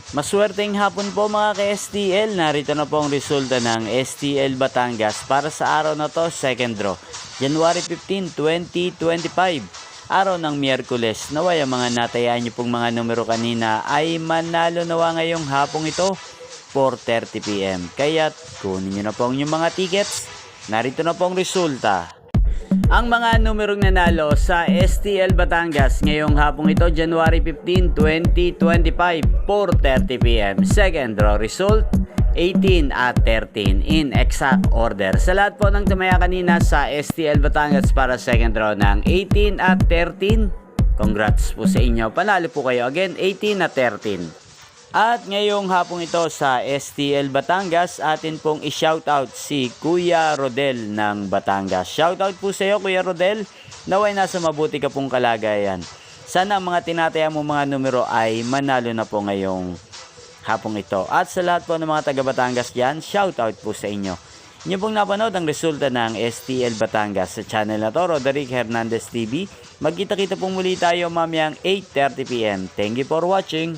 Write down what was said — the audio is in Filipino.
Maswerteng hapon po mga ka-STL. Narito na po ang resulta ng STL Batangas para sa araw na to, second draw. January 15, 2025. Araw ng Miyerkules. Naway ang mga natayaan niyo pong mga numero kanina ay manalo nawa ngayong hapong ito, 4:30 PM. Kaya't kunin niyo na po ang inyong mga tickets. Narito na po ang resulta. Ang mga numerong nanalo sa STL Batangas ngayong hapong ito, January 15, 2025, 4:30 PM. Second draw result, 18 at 13 in exact order. Sa lahat po ng tumaya kanina sa STL Batangas para second draw ng 18 at 13, congrats po sa inyo. Panalo po kayo. Again, 18 at 13. At ngayong hapong ito sa STL Batangas, atin pong i-shoutout si Kuya Rodel ng Batangas. Shoutout po sa iyo, Kuya Rodel. Naway nasa mabuti ka pong kalagayan. Sana ang mga tinataya mo mga numero ay manalo na po ngayong hapong ito. At sa lahat po ng mga taga Batangas dyan, shoutout po sa inyo. Inyo pong napanood ang resulta ng STL Batangas sa channel na to, Roderick Hernandez TV. Magkita-kita pong muli tayo mamayang 8:30 PM. Thank you for watching.